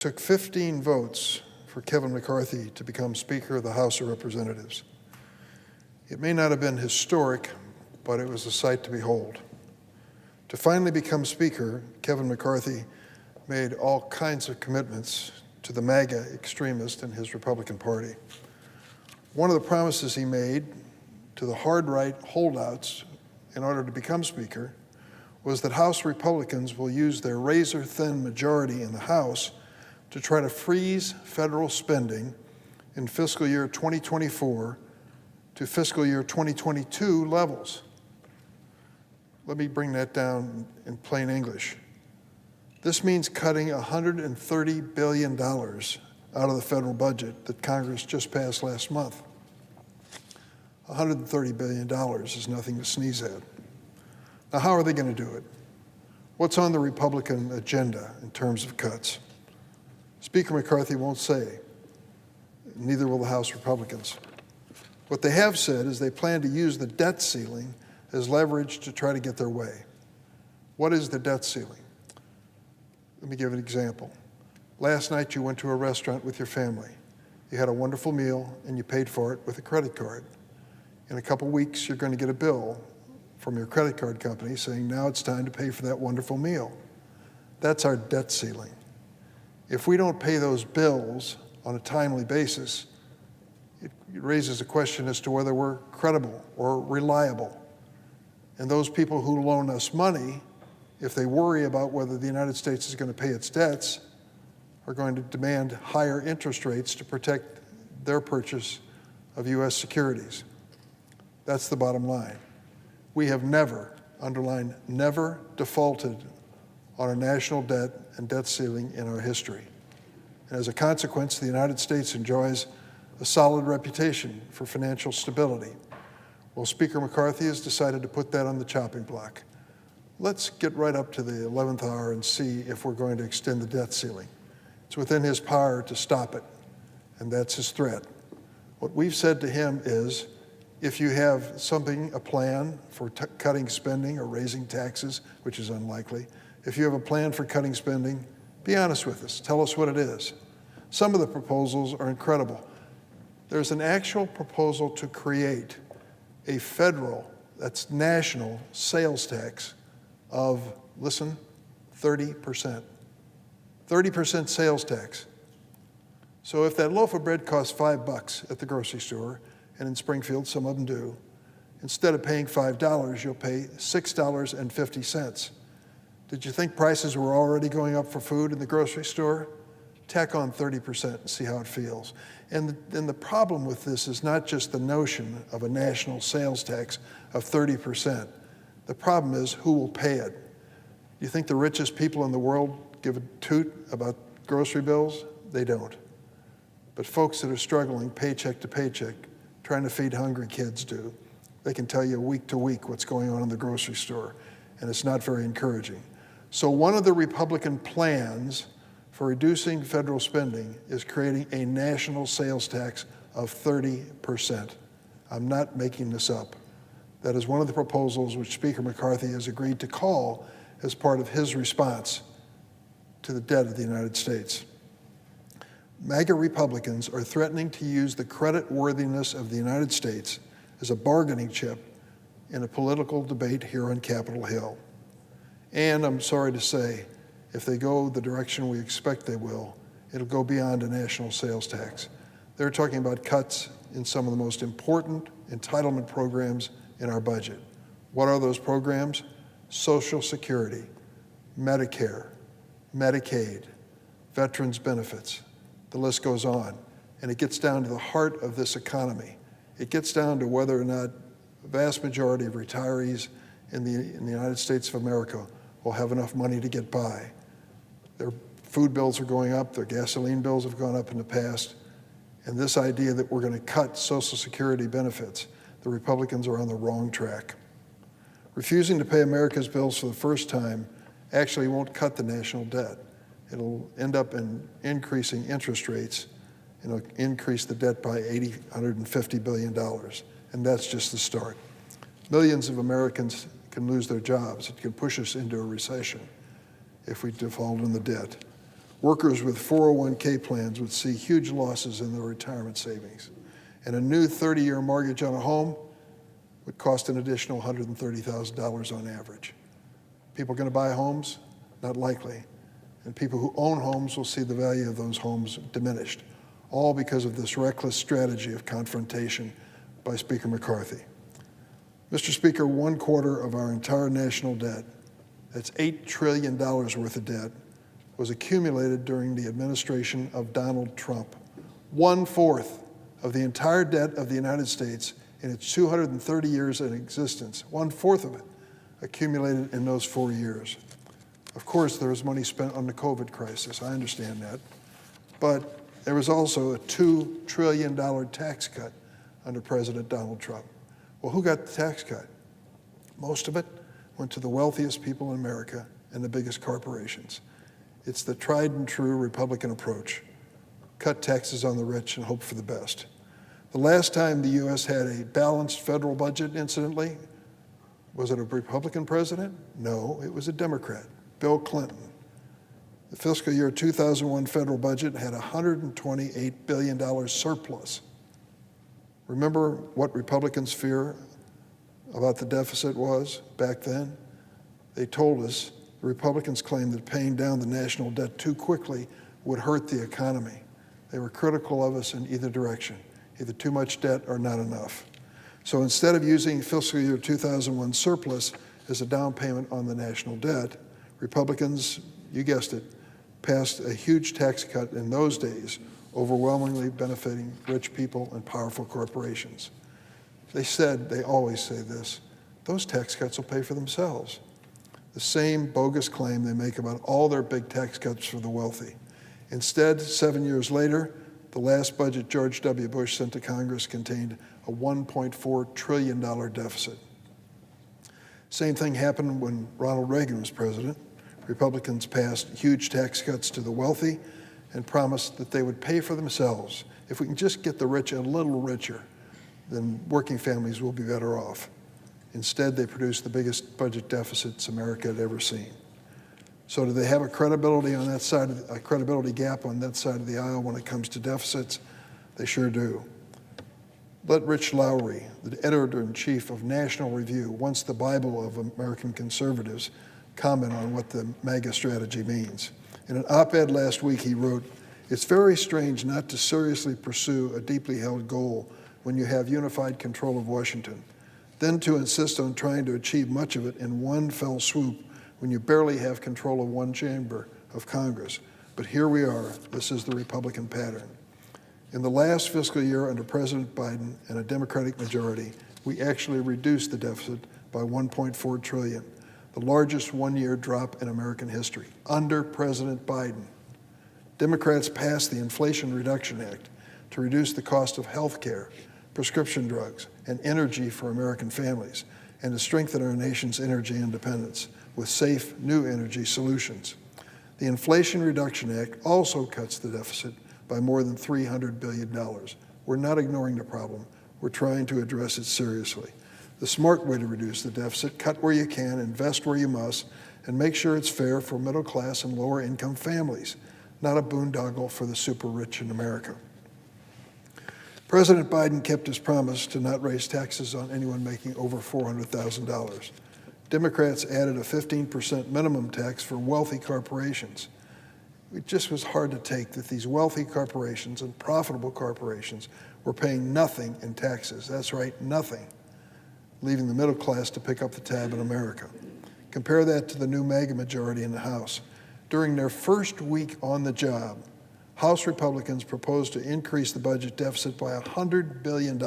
Took 15 votes for Kevin McCarthy to become Speaker of the House of Representatives. It may not have been historic, but it was a sight to behold. To finally become Speaker, Kevin McCarthy made all kinds of commitments to the MAGA extremists in his Republican Party. One of the promises he made to the hard-right holdouts in order to become Speaker was that House Republicans will use their razor-thin majority in the House to try to freeze federal spending in fiscal year 2024 to fiscal year 2022 levels. Let me bring that down in plain English. This means cutting $130 billion out of the federal budget that Congress just passed last month. $130 billion is nothing to sneeze at. Now, how are they going to do it? What's on the Republican agenda in terms of cuts? Speaker McCarthy won't say. Neither will the House Republicans. What they have said is they plan to use the debt ceiling as leverage to try to get their way. What is the debt ceiling? Let me give an example. Last night you went to a restaurant with your family. You had a wonderful meal and you paid for it with a credit card. In a couple weeks you're going to get a bill from your credit card company saying now it's time to pay for that wonderful meal. That's our debt ceiling. If we don't pay those bills on a timely basis, it raises a question as to whether we're credible or reliable. And those people who loan us money, if they worry about whether the United States is going to pay its debts, are going to demand higher interest rates to protect their purchase of U.S. securities. That's the bottom line. We have never, underline, never defaulted on a national debt and debt ceiling in our history. And as a consequence, the United States enjoys a solid reputation for financial stability. Well, Speaker McCarthy has decided to put that on the chopping block. Let's get right up to the 11th hour and see if we're going to extend the debt ceiling. It's within his power to stop it, and that's his threat. What we've said to him is, if you have a plan for cutting spending or raising taxes, which is unlikely, if you have a plan for cutting spending, be honest with us. Tell us what it is. Some of the proposals are incredible. There's an actual proposal to create a federal, that's national, sales tax of, listen, 30%. 30% sales tax. So if that loaf of bread costs $5 at the grocery store, and in Springfield some of them do, instead of paying $5, you'll pay $6.50. Did you think prices were already going up for food in the grocery store? Tack on 30% and see how it feels. And the problem with this is not just the notion of a national sales tax of 30%. The problem is who will pay it. You think the richest people in the world give a toot about grocery bills? They don't. But folks that are struggling paycheck to paycheck, trying to feed hungry kids do. They can tell you week to week what's going on in the grocery store, and it's not very encouraging. So one of the Republican plans for reducing federal spending is creating a national sales tax of 30%. I'm not making this up. That is one of the proposals which Speaker McCarthy has agreed to call as part of his response to the debt of the United States. MAGA Republicans are threatening to use the creditworthiness of the United States as a bargaining chip in a political debate here on Capitol Hill. And I'm sorry to say, if they go the direction we expect they will, it'll go beyond a national sales tax. They're talking about cuts in some of the most important entitlement programs in our budget. What are those programs? Social Security, Medicare, Medicaid, veterans benefits. The list goes on. And it gets down to the heart of this economy. It gets down to whether or not the vast majority of retirees in the United States of America will have enough money to get by. Their food bills are going up, their gasoline bills have gone up in the past, and this idea that we're going to cut Social Security benefits, the Republicans are on the wrong track. Refusing to pay America's bills for the first time actually won't cut the national debt. It'll end up in increasing interest rates, and it'll increase the debt by $150 billion, and that's just the start. Millions of Americans can lose their jobs. It can push us into a recession if we default on the debt. Workers with 401k plans would see huge losses in their retirement savings. And a new 30-year mortgage on a home would cost an additional $130,000 on average. People going to buy homes? Not likely. And people who own homes will see the value of those homes diminished, all because of this reckless strategy of confrontation by Speaker McCarthy. Mr. Speaker, 1/4 of our entire national debt, that's $8 trillion worth of debt, was accumulated during the administration of Donald Trump. 1/4 of the entire debt of the United States in its 230 years in existence, 1/4 of it accumulated in those 4 years. Of course, there was money spent on the COVID crisis, I understand that, but there was also a $2 trillion tax cut under President Donald Trump. Well, who got the tax cut? Most of it went to the wealthiest people in America and the biggest corporations. It's the tried and true Republican approach. Cut taxes on the rich and hope for the best. The last time the U.S. had a balanced federal budget, incidentally, was it a Republican president? No, it was a Democrat, Bill Clinton. The fiscal year 2001 federal budget had a $128 billion surplus. Remember what Republicans fear about the deficit was back then? They told us the Republicans claimed that paying down the national debt too quickly would hurt the economy. They were critical of us in either direction, either too much debt or not enough. So instead of using fiscal year 2001 surplus as a down payment on the national debt, Republicans, you guessed it, passed a huge tax cut in those days, overwhelmingly benefiting rich people and powerful corporations. They said, they always say this, those tax cuts will pay for themselves. The same bogus claim they make about all their big tax cuts for the wealthy. Instead, 7 years later, the last budget George W. Bush sent to Congress contained a $1.4 trillion deficit. Same thing happened when Ronald Reagan was president. Republicans passed huge tax cuts to the wealthy and promised that they would pay for themselves. If we can just get the rich a little richer, then working families will be better off. Instead, they produced the biggest budget deficits America had ever seen. So do they have a credibility on that side, a credibility gap on that side of the aisle when it comes to deficits? They sure do. Let Rich Lowry, the editor-in-chief of National Review, once the Bible of American conservatives, comment on what the MAGA strategy means. In an op-ed last week, he wrote, "It's very strange not to seriously pursue a deeply held goal when you have unified control of Washington, then to insist on trying to achieve much of it in one fell swoop when you barely have control of one chamber of Congress. But here we are. This is the Republican pattern." In the last fiscal year under President Biden and a Democratic majority, we actually reduced the deficit by $1.4 trillion, the largest one-year drop in American history, under President Biden. Democrats passed the Inflation Reduction Act to reduce the cost of health care, prescription drugs, and energy for American families, and to strengthen our nation's energy independence with safe, new energy solutions. The Inflation Reduction Act also cuts the deficit by more than $300 billion. We're not ignoring the problem. We're trying to address it seriously. The smart way to reduce the deficit, cut where you can, invest where you must, and make sure it's fair for middle-class and lower-income families, not a boondoggle for the super-rich in America. President Biden kept his promise to not raise taxes on anyone making over $400,000. Democrats added a 15% minimum tax for wealthy corporations. It just was hard to take that these wealthy corporations and profitable corporations were paying nothing in taxes. That's right, nothing, leaving the middle class to pick up the tab in America. Compare that to the new MAGA majority in the House. During their first week on the job, House Republicans proposed to increase the budget deficit by $100 billion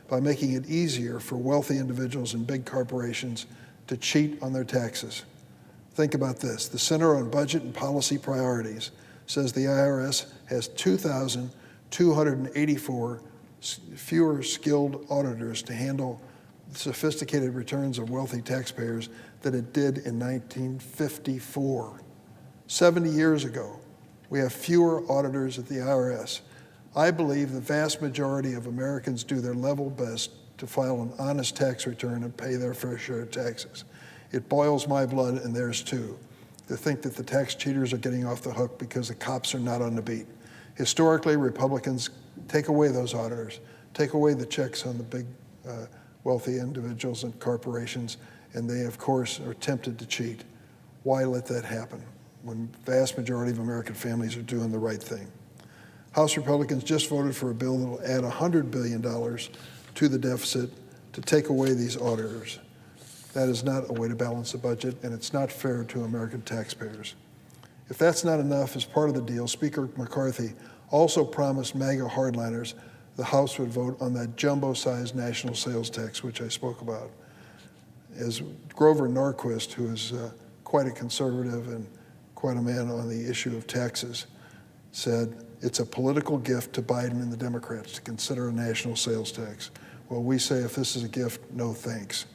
by making it easier for wealthy individuals and big corporations to cheat on their taxes. Think about this. The Center on Budget and Policy Priorities says the IRS has 2,284 fewer skilled auditors to handle the sophisticated returns of wealthy taxpayers than it did in 1954. 70 years ago, we have fewer auditors at the IRS. I believe the vast majority of Americans do their level best to file an honest tax return and pay their fair share of taxes. It boils my blood and theirs too. to think that the tax cheaters are getting off the hook because the cops are not on the beat. Historically, Republicans take away those auditors, take away the checks on the big wealthy individuals and corporations, and they, of course, are tempted to cheat. Why let that happen when the vast majority of American families are doing the right thing? House Republicans just voted for a bill that will add $100 billion to the deficit to take away these auditors. That is not a way to balance the budget, and it's not fair to American taxpayers. If that's not enough, as part of the deal, Speaker McCarthy also promised MAGA hardliners the House would vote on that jumbo-sized national sales tax, which I spoke about. As Grover Norquist, who is quite a conservative and quite a man on the issue of taxes, said, it's a political gift to Biden and the Democrats to consider a national sales tax. Well, we say if this is a gift, no thanks.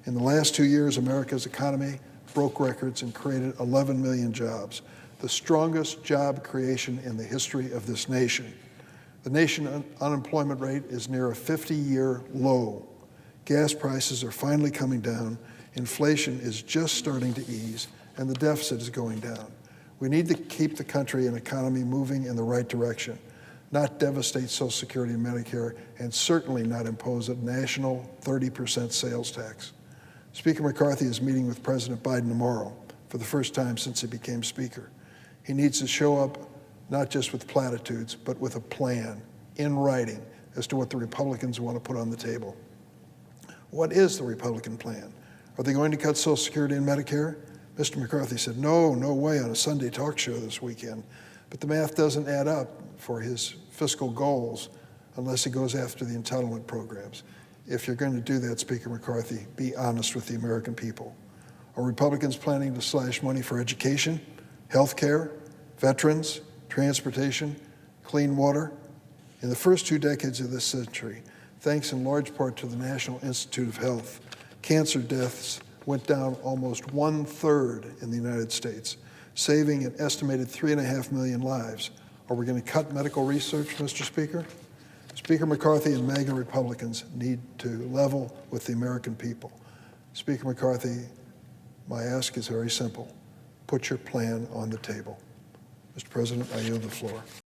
In the last 2 years, America's economy broke records and created 11 million jobs, the strongest job creation in the history of this nation. The nation's unemployment rate is near a 50-year low. Gas prices are finally coming down, inflation is just starting to ease, and the deficit is going down. We need to keep the country and economy moving in the right direction, not devastate Social Security and Medicare, and certainly not impose a national 30% sales tax. Speaker McCarthy is meeting with President Biden tomorrow for the first time since he became Speaker. He needs to show up not just with platitudes, but with a plan in writing as to what the Republicans want to put on the table. What is the Republican plan? Are they going to cut Social Security and Medicare? Mr. McCarthy said, no way on a Sunday talk show this weekend. But the math doesn't add up for his fiscal goals unless he goes after the entitlement programs. If you're going to do that, Speaker McCarthy, be honest with the American people. Are Republicans planning to slash money for education, health care, veterans, transportation, clean water? In the first 2 decades of this century, thanks in large part to the National Institute of Health, cancer deaths went down almost 1/3 in the United States, saving an estimated 3.5 million lives. Are we going to cut medical research, Mr. Speaker? Speaker McCarthy and MAGA Republicans need to level with the American people. Speaker McCarthy, my ask is very simple. Put your plan on the table. Mr. President, I yield the floor.